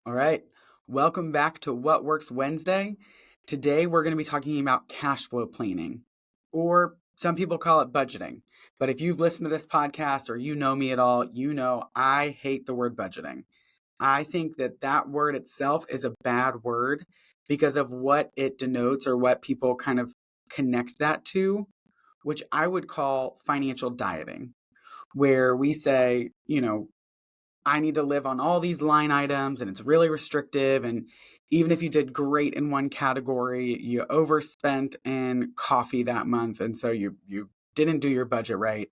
All right. Welcome back to What Works Wednesday. Today we're going to be talking about cash flow planning, or some people call it budgeting. But if you've listened to this podcast or you know me at all, you know I hate the word budgeting. I think that word itself is a bad word because of what it denotes or what people kind of connect that to, which I would call financial dieting, where we say, I need to live on all these line items and it's really restrictive. And even if you did great in one category, you overspent in coffee that month. And so you didn't do your budget right.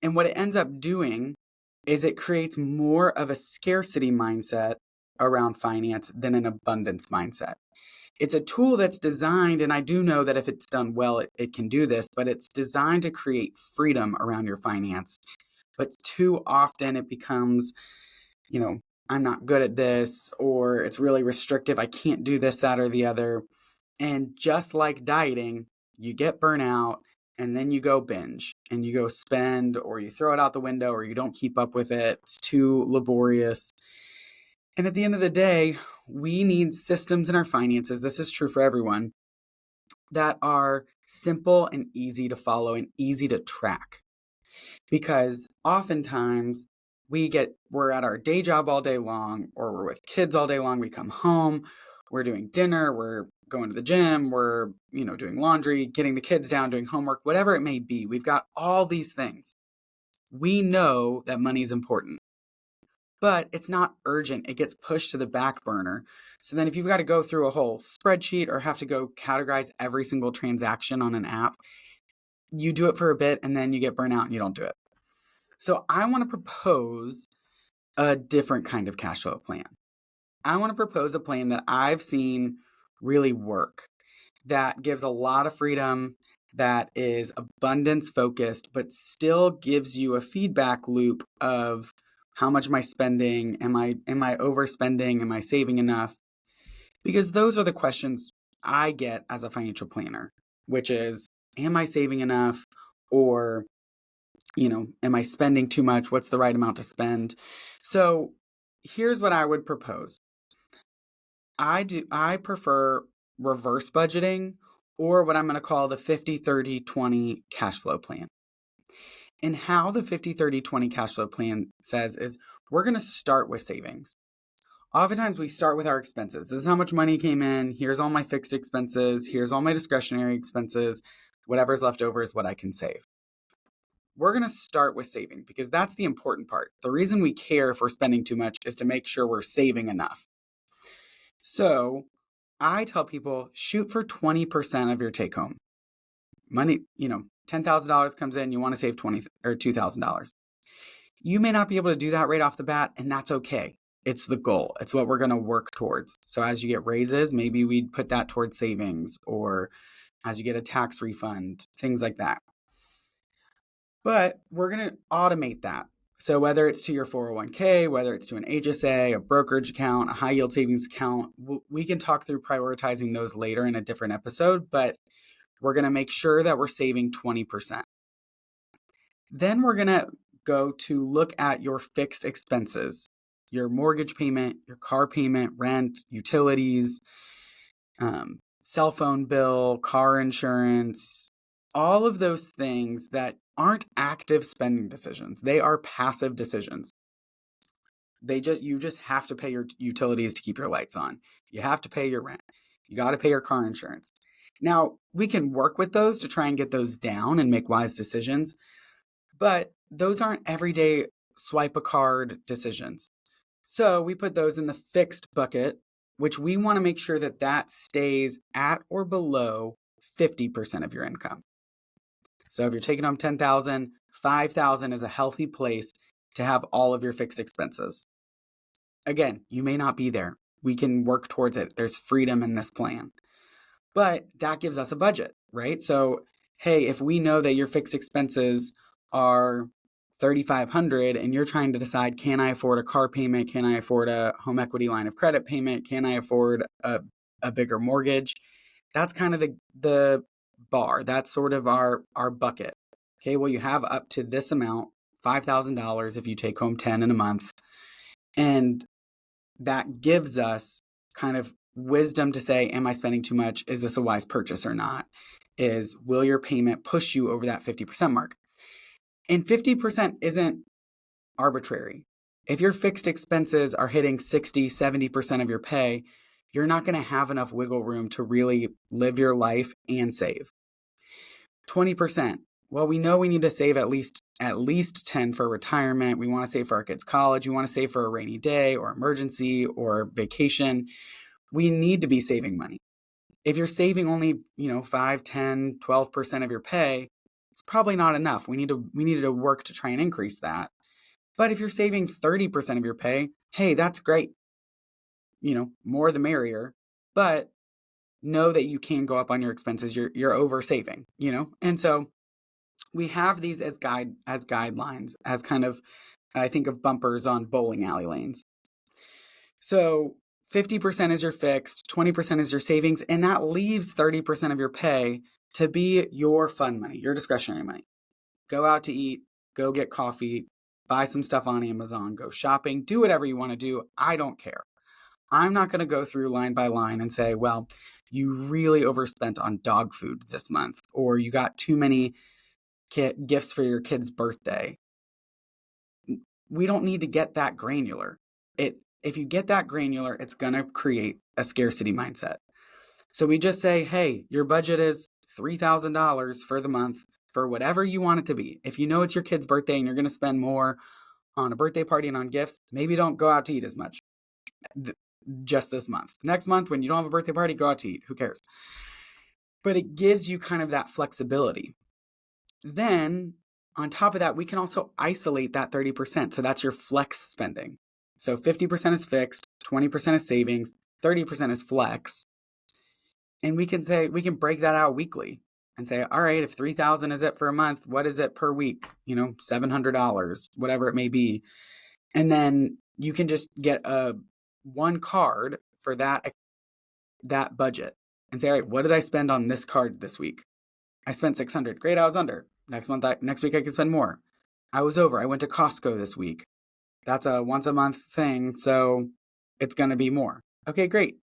And what it ends up doing is it creates more of a scarcity mindset around finance than an abundance mindset. It's a tool that's designed, and I do know that if it's done well, it can do this, but it's designed to create freedom around your finance. But too often it becomes, you know, I'm not good at this, or it's really restrictive. I can't do this, that, or the other. And just like dieting, you get burnout and then you go binge and you go spend, or you throw it out the window, or you don't keep up with it. It's too laborious. And at the end of the day, we need systems in our finances. This is true for everyone, that are simple and easy to follow and easy to track. Because oftentimes we're at our day job all day long, or we're with kids all day long. We come home, we're doing dinner, we're going to the gym, we're, doing laundry, getting the kids down, doing homework, whatever it may be. We've got all these things. We know that money is important, but it's not urgent. It gets pushed to the back burner. So then if you've got to go through a whole spreadsheet or have to go categorize every single transaction on an app, you do it for a bit and then you get burnt out and you don't do it. So I want to propose a different kind of cash flow plan. I want to propose a plan that I've seen really work, that gives a lot of freedom, that is abundance focused, but still gives you a feedback loop of how much am I spending? Am I overspending? Am I saving enough? Because those are the questions I get as a financial planner, which is, am I saving enough? Or am I spending too much? What's the right amount to spend? So here's what I would propose. I prefer reverse budgeting, or what I'm going to call the 50-30-20 cash flow plan. And how the 50-30-20 cash flow plan says is, we're going to start with savings. Oftentimes we start with our expenses. This is how much money came in. Here's all my fixed expenses. Here's all my discretionary expenses. Whatever's left over is what I can save. We're going to start with saving because that's the important part. The reason we care if we're spending too much is to make sure we're saving enough. So I tell people, shoot for 20% of your take home. Money, $10,000 comes in, you want to save $2,000. You may not be able to do that right off the bat, and that's okay. It's the goal. It's what we're going to work towards. So as you get raises, maybe we'd put that towards savings, or as you get a tax refund, things like that. But we're going to automate that. So whether it's to your 401k, whether it's to an HSA, a brokerage account, a high yield savings account, we can talk through prioritizing those later in a different episode, but we're going to make sure that we're saving 20%. Then we're going to go to look at your fixed expenses, your mortgage payment, your car payment, rent, utilities, cell phone bill, car insurance, all of those things that aren't active spending decisions. They are passive decisions. You just have to pay your utilities to keep your lights on. You have to pay your rent. You got to pay your car insurance. Now, we can work with those to try and get those down and make wise decisions, but those aren't everyday swipe a card decisions. So we put those in the fixed bucket, which we want to make sure that stays at or below 50% of your income. So if you're taking home $10,000, $5,000 is a healthy place to have all of your fixed expenses. Again, you may not be there. We can work towards it. There's freedom in this plan. But that gives us a budget, right? So, hey, if we know that your fixed expenses are $3,500 and you're trying to decide, can I afford a car payment? Can I afford a home equity line of credit payment? Can I afford a bigger mortgage? That's kind of the bar. That's sort of our bucket. Okay, well, you have up to this amount, $5,000 if you take home 10 in a month. And that gives us kind of wisdom to say, am I spending too much? Is this a wise purchase or not? Will your payment push you over that 50% mark? And 50% isn't arbitrary. If your fixed expenses are hitting 60, 70% of your pay, you're not going to have enough wiggle room to really live your life and save. 20%. Well, we know we need to save at least 10 for retirement. We want to save for our kids' college. We want to save for a rainy day or emergency or vacation. We need to be saving money. If you're saving only, 5, 10, 12% of your pay, it's probably not enough. We need to work to try and increase that. But if you're saving 30% of your pay, hey, that's great. More the merrier. But know that you can go up on your expenses. You're over saving, And so we have these as guidelines, as kind of, I think of bumpers on bowling alley lanes. So 50% is your fixed, 20% is your savings, and that leaves 30% of your pay to be your fun money, your discretionary money. Go out to eat, go get coffee, buy some stuff on Amazon, go shopping, do whatever you want to do. I don't care. I'm not going to go through line by line and say, well, you really overspent on dog food this month, or you got too many gifts for your kid's birthday. We don't need to get that granular. If you get that granular, it's going to create a scarcity mindset. So we just say, hey, your budget is $3,000 for the month for whatever you want it to be. If you know it's your kid's birthday and you're going to spend more on a birthday party and on gifts, maybe don't go out to eat as much just this month. Next month, when you don't have a birthday party, go out to eat. Who cares? But it gives you kind of that flexibility. Then on top of that, we can also isolate that 30%. So that's your flex spending. So 50% is fixed, 20% is savings, 30% is flex. And we can break that out weekly and say, all right, if $3,000 is it for a month, what is it per week? $700, whatever it may be. And then you can just get one card for that budget and say, all right, what did I spend on this card this week? I spent $600. Great, I was under. Next week I could spend more. I was over. I went to Costco this week. That's a once a month thing, so it's going to be more. Okay, great.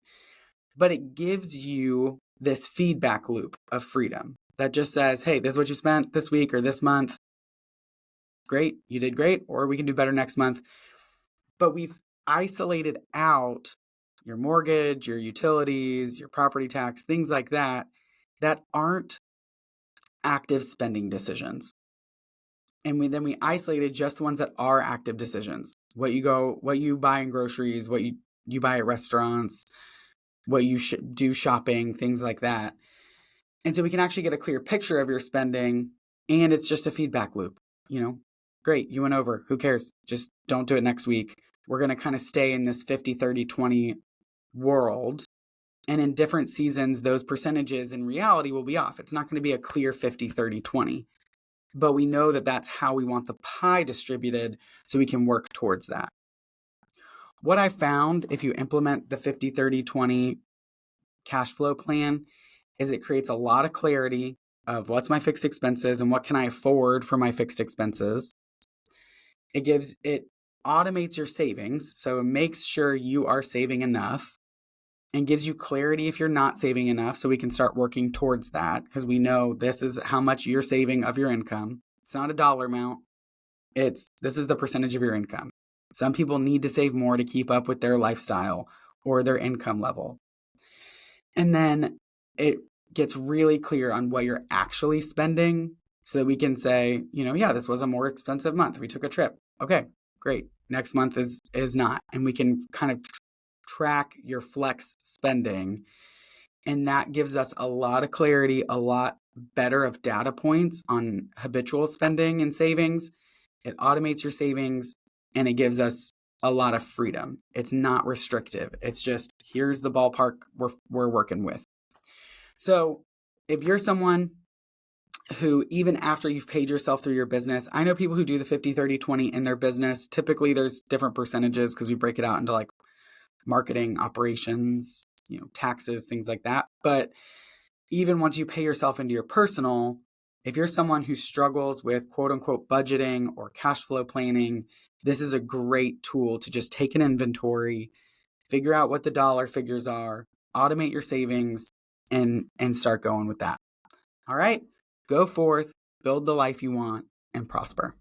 But it gives you this feedback loop of freedom that just says, hey, this is what you spent this week or this month. Great, you did great, or we can do better next month. But we've isolated out your mortgage, your utilities, your property tax, things like that aren't active spending decisions. And we isolated just the ones that are active decisions. What you buy in groceries, what you buy at restaurants, what you should do shopping, things like that. And so we can actually get a clear picture of your spending, and it's just a feedback loop. Great, you went over. Who cares? Just don't do it next week. We're going to kind of stay in this 50, 30, 20 world. And in different seasons, those percentages in reality will be off. It's not going to be a clear 50, 30, 20. But we know that that's how we want the pie distributed, so we can work towards that. What I found, if you implement the 50, 30, 20 cash flow plan, is it creates a lot of clarity of what's my fixed expenses and what can I afford for my fixed expenses. It automates your savings, so it makes sure you are saving enough and gives you clarity if you're not saving enough, so we can start working towards that, because we know this is how much you're saving of your income. It's not a dollar amount. This is the percentage of your income. Some people need to save more to keep up with their lifestyle or their income level. And then it gets really clear on what you're actually spending, so that we can say, yeah, this was a more expensive month. We took a trip. Okay, great. Next month is not. And we can kind of track your flex spending. And that gives us a lot of clarity, a lot better of data points on habitual spending and savings. It automates your savings, and it gives us a lot of freedom. It's not restrictive. It's just, here's the ballpark we're working with. So if you're someone who, even after you've paid yourself through your business, I know people who do the 50, 30, 20 in their business. Typically there's different percentages because we break it out into like marketing, operations, taxes, things like that. But even once you pay yourself into your personal, if you're someone who struggles with quote unquote budgeting or cash flow planning, this is a great tool to just take an inventory figure out what the dollar figures are, automate your savings, and start going with that. All right, go forth, build the life you want, and prosper.